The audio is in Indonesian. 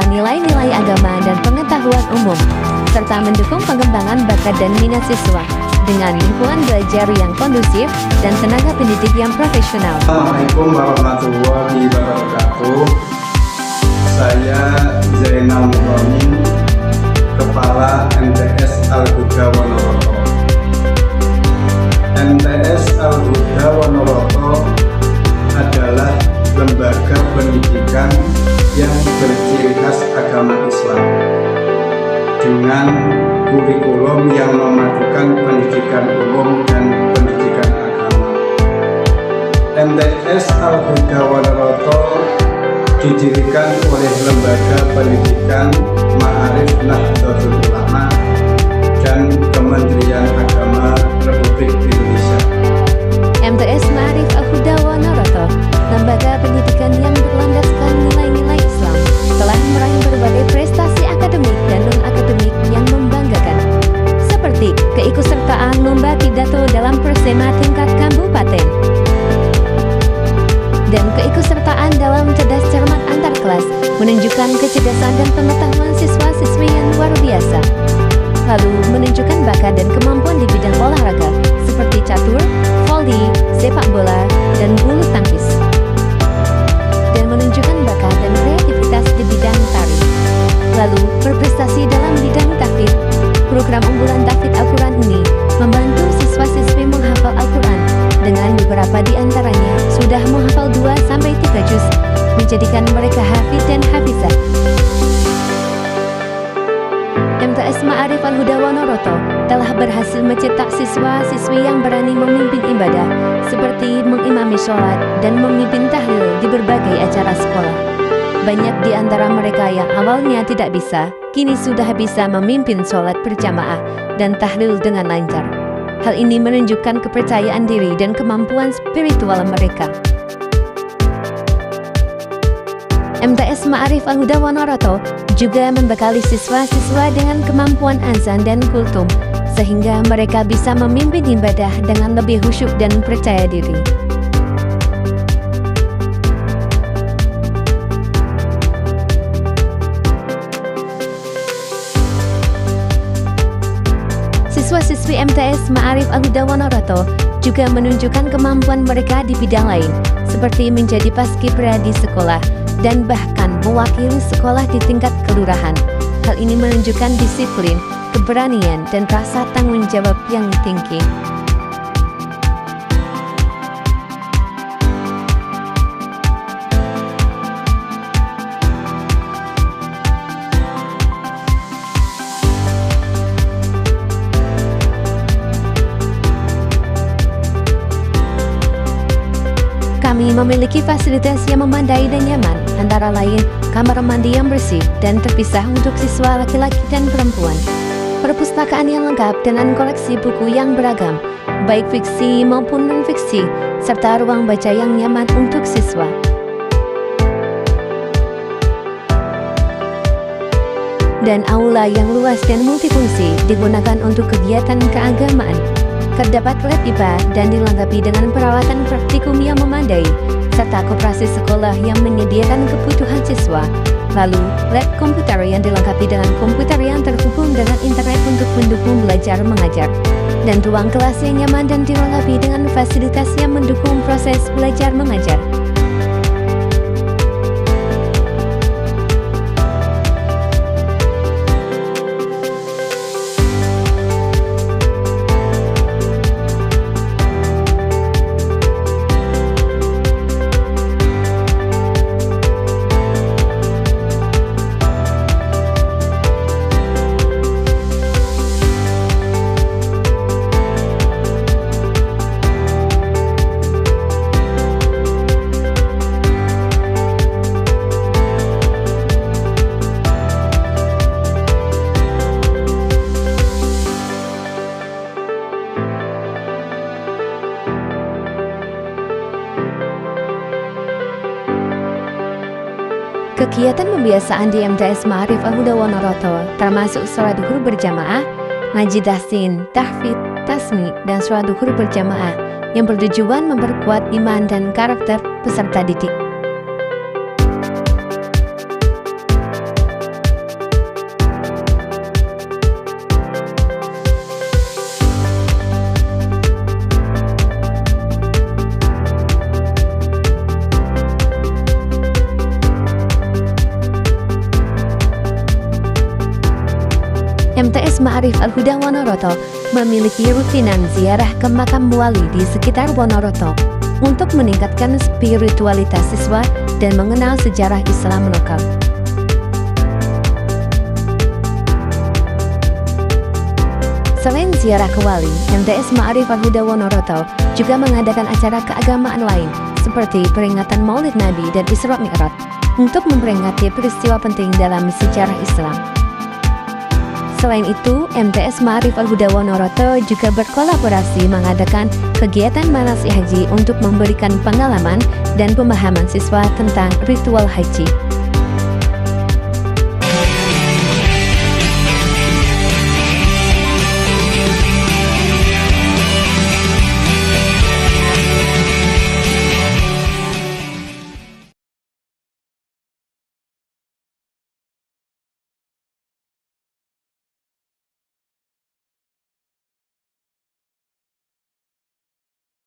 mengajarkan nilai-nilai agama dan pengetahuan umum, serta mendukung pengembangan bakat dan minat siswa dengan lingkungan belajar yang kondusif dan tenaga pendidik yang profesional. Assalamualaikum warahmatullahi wabarakatuh. Saya Zainal Muhammad, Kepala MTS Al-Huda Wonoroto. MTS Al-Huda Wonoroto adalah lembaga pendidikan yang berciri khas agama Islam dengan kurikulum yang memadukan pendidikan umum dan pendidikan agama. MTS Al-Huda Wonoroto didirikan oleh Lembaga Pendidikan Ma'arif Nahdlatul Ulama dan Kementerian Agama Republik Indonesia. MTS Ma'arif Al-Huda Wonoroto, lembaga pendidikan yang berlandaskan nilai-nilai Islam, telah meraih berbagai prestasi akademik dan non-akademik yang membanggakan, seperti keikutsertaan lomba pidato dalam Persema tingkat kabupaten dan keikutsertaan dalam cerdas cermat antar kelas, menunjukkan kecerdasan dan pengetahuan siswa-siswi yang luar biasa. Lalu menunjukkan bakat dan kemampuan di bidang olahraga seperti catur, voli, sepak bola, dan bulu tangkis. Dan menunjukkan bakat dan kreativitas di bidang tari. Lalu berprestasi dalam bidang tahfidz. Program unggulan tahfidz Al-Quran ini membantu siswa-siswi menghafal Al-Quran, dengan beberapa di antaranya sudah menghafal 2-3 juz, menjadikan mereka hafidz dan hafizah. MTS Ma'arif Al-Huda Wonoroto telah berhasil mencetak siswa-siswi yang berani memimpin ibadah, seperti mengimami sholat dan memimpin tahlil di berbagai acara sekolah. Banyak di antara mereka yang awalnya tidak bisa, kini sudah bisa memimpin sholat berjamaah dan tahlil dengan lancar. Hal ini menunjukkan kepercayaan diri dan kemampuan spiritual mereka. MTS Ma'arif Al-Huda Wonoroto juga membekali siswa-siswa dengan kemampuan azan dan kultum, sehingga mereka bisa memimpin ibadah dengan lebih khusyuk dan percaya diri. Siswa-siswi MTS Ma'arif Al-Huda Wonoroto juga menunjukkan kemampuan mereka di bidang lain, seperti menjadi paskibra di sekolah, dan bahkan mewakili sekolah di tingkat kelurahan. Hal ini menunjukkan disiplin, keberanian, dan rasa tanggung jawab yang tinggi. Kami memiliki fasilitas yang memadai dan nyaman, antara lain kamar mandi yang bersih dan terpisah untuk siswa laki-laki dan perempuan, perpustakaan yang lengkap dengan koleksi buku yang beragam, baik fiksi maupun non-fiksi, serta ruang baca yang nyaman untuk siswa. Dan aula yang luas dan multifungsi digunakan untuk kegiatan keagamaan. Terdapat lab IPA dan dilengkapi dengan peralatan praktikum yang memadai, serta koperasi sekolah yang menyediakan kebutuhan siswa. Lalu, lab komputer yang dilengkapi dengan komputer yang terhubung dengan internet untuk mendukung belajar mengajar. Dan ruang kelas yang nyaman dan dilengkapi dengan fasilitas yang mendukung proses belajar mengajar. Kegiatan pembiasaan di MTS Ma'arif Al-Huda Wonoroto termasuk sholat duhur berjamaah, ngaji tahsin, tahfidz, tasmi, dan sholat duhur berjamaah yang bertujuan memperkuat iman dan karakter peserta didik. MTS Ma'arif Al-Huda Wonoroto memiliki rutinan ziarah ke makam wali di sekitar Wonoroto untuk meningkatkan spiritualitas siswa dan mengenal sejarah Islam lokal. Selain ziarah ke wali, MTS Ma'arif Al-Huda Wonoroto juga mengadakan acara keagamaan lain seperti peringatan Maulid Nabi dan Isra Mi'raj untuk memperingati peristiwa penting dalam sejarah Islam. Selain itu, MTS Ma'arif Al-Huda Wonoroto juga berkolaborasi mengadakan kegiatan manasik haji untuk memberikan pengalaman dan pemahaman siswa tentang ritual haji.